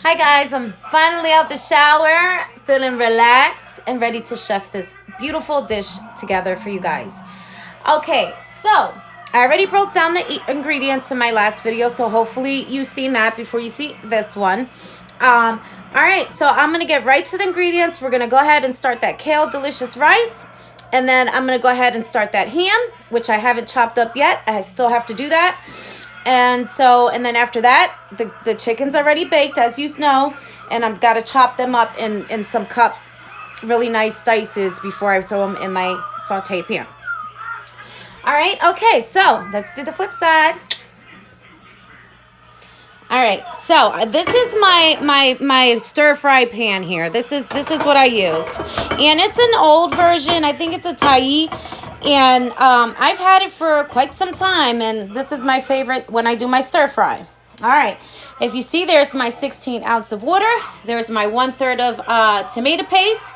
Hi guys, I'm finally out the shower, feeling relaxed and ready to chef this beautiful dish together for you guys. Okay, so I already broke down the ingredients in my last video, so hopefully you've seen that before you see this one. All right, so I'm gonna get right to the ingredients. We're gonna go ahead and start that kale delicious rice, and then I'm gonna go ahead and start that ham, which I haven't chopped up yet. I still have to do that. And then after that, the chicken's already baked, as you know, and I've got to chop them up in some cups, really nice slices before I throw them in my sauteed pan. All right, okay, so let's do the flip side. All right, so this is my stir fry pan here. This is what I use, and it's an old version. I think it's a Thai. And I've had it for quite some time, and this is my favorite when I do my stir fry. All right, if you see, there's my 16 ounce of water. There's my 1/3 of tomato paste,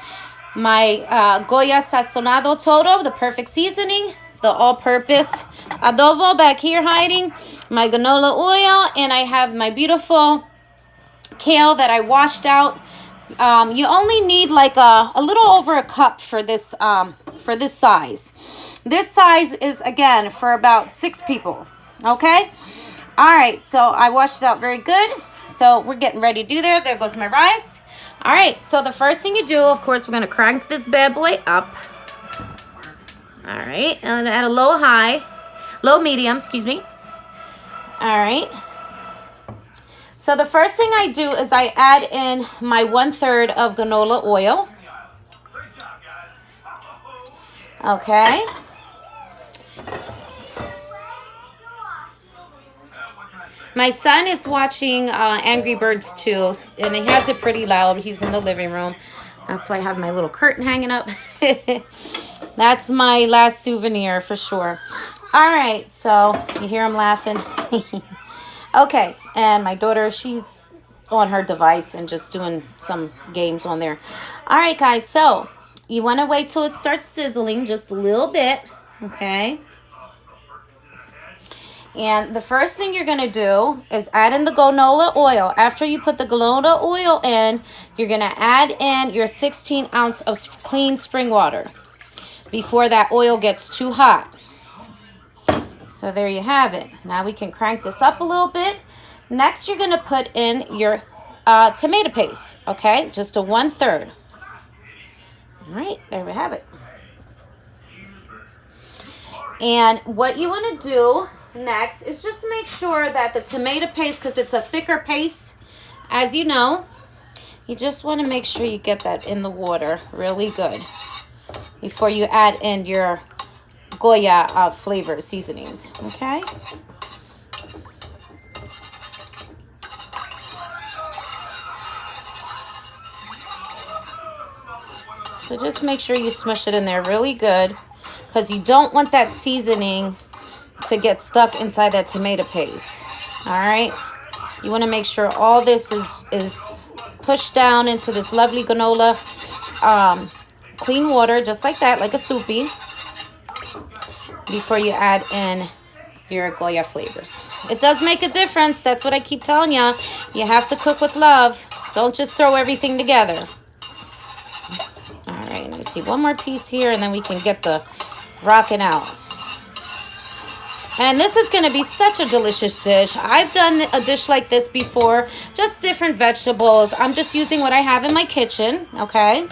my Goya sazonado todo, the perfect seasoning, the all-purpose adobo back here hiding, my canola oil, and I have my beautiful kale that I washed out. You only need like a little over a cup for this size. This size is, again, for about 6 people. Okay? All right, so I washed it out very good. So we're getting ready to do there. There goes my rice. All right, so the first thing you do, of course, we're going to crank this bad boy up. All right, and at a low medium, excuse me. All right. So the first thing I do is I add in my 1/3 of canola oil. Okay. My son is watching Angry Birds 2, and he has it pretty loud. He's in the living room. That's why I have my little curtain hanging up. That's my last souvenir for sure. All right, so you hear him laughing. Okay, and my daughter, she's on her device and just doing some games on there. All right, guys, so you want to wait till it starts sizzling just a little bit, okay? And the first thing you're going to do is add in the canola oil. After you put the canola oil in, you're going to add in your 16 ounce of clean spring water before that oil gets too hot. So there you have it. Now we can crank this up a little bit. Next, you're going to put in your tomato paste, okay? Just a 1/3. All right, there we have it. And what you want to do next is just make sure that the tomato paste, because it's a thicker paste, as you know, you just want to make sure you get that in the water really good before you add in your Goya flavor seasonings, okay? So just make sure you smush it in there really good, because you don't want that seasoning to get stuck inside that tomato paste. All right? You want to make sure all this is pushed down into this lovely canola clean water, just like that, like a soupy, before you add in your Goya flavors. It does make a difference. That's what I keep telling you. You have to cook with love. Don't just throw everything together. All right, and I see one more piece here, and then we can get the rocking out. And this is going to be such a delicious dish. I've done a dish like this before, just different vegetables. I'm just using what I have in my kitchen, okay?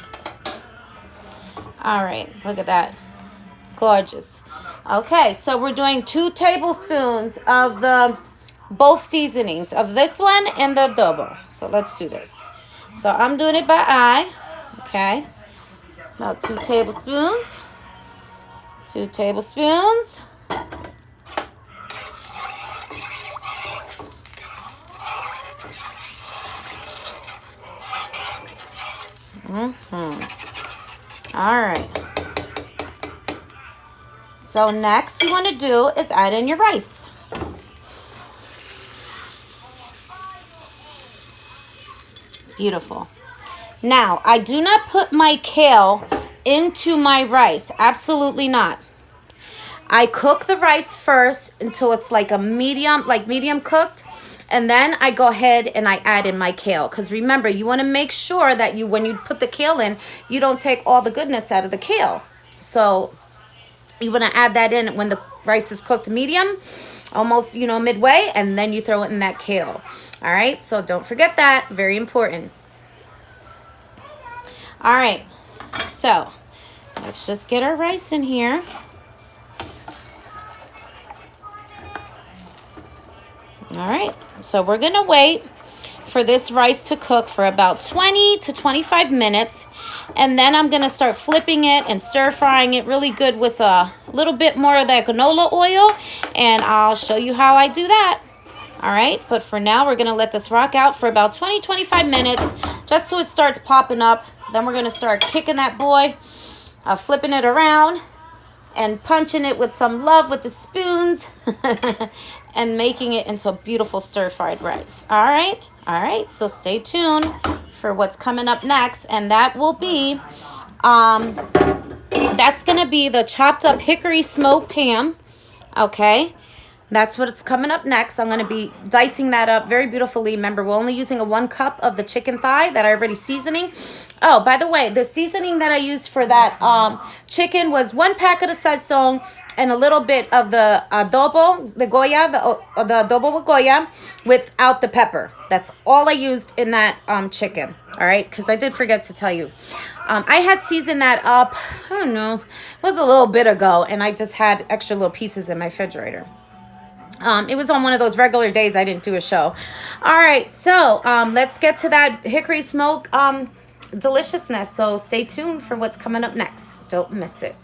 All right, look at that. Gorgeous. Okay, so we're doing 2 tablespoons of both seasonings, of this one and the adobo. So let's do this. So I'm doing it by eye, okay? About 2 tablespoons. 2 tablespoons. All right. So next you want to do is add in your rice. Beautiful. Now, I do not put my kale into my rice. Absolutely not. I cook the rice first until it's like medium cooked. And then I go ahead and I add in my kale. Because remember, you want to make sure that when you put the kale in, you don't take all the goodness out of the kale. So you want to add that in when the rice is cooked medium, almost, midway, and then you throw it in that kale. All right, so don't forget that. Very important. All right, so let's just get our rice in here. All right, so we're gonna wait for this rice to cook for about 20 to 25 minutes. And then I'm gonna start flipping it and stir frying it really good with a little bit more of that canola oil. And I'll show you how I do that. All right, but for now, we're gonna let this rock out for about 20-25 minutes, just so it starts popping up. Then we're gonna start kicking that boy, flipping it around and punching it with some love with the spoons and making it into a beautiful stir-fried rice. All right, so stay tuned for what's coming up next, and that will be, that's gonna be the chopped up hickory smoked ham, okay? That's what's coming up next. I'm going to be dicing that up very beautifully. Remember, we're only using 1 cup of the chicken thigh that I already seasoning. Oh, by the way, the seasoning that I used for that chicken was 1 packet of sazon and a little bit of the adobo, the Goya, the adobo with Goya without the pepper. That's all I used in that chicken. All right, because I did forget to tell you. I had seasoned that up, I don't know, it was a little bit ago, and I just had extra little pieces in my refrigerator. It was on one of those regular days I didn't do a show. All right, so let's get to that hickory smoke deliciousness. So stay tuned for what's coming up next. Don't miss it.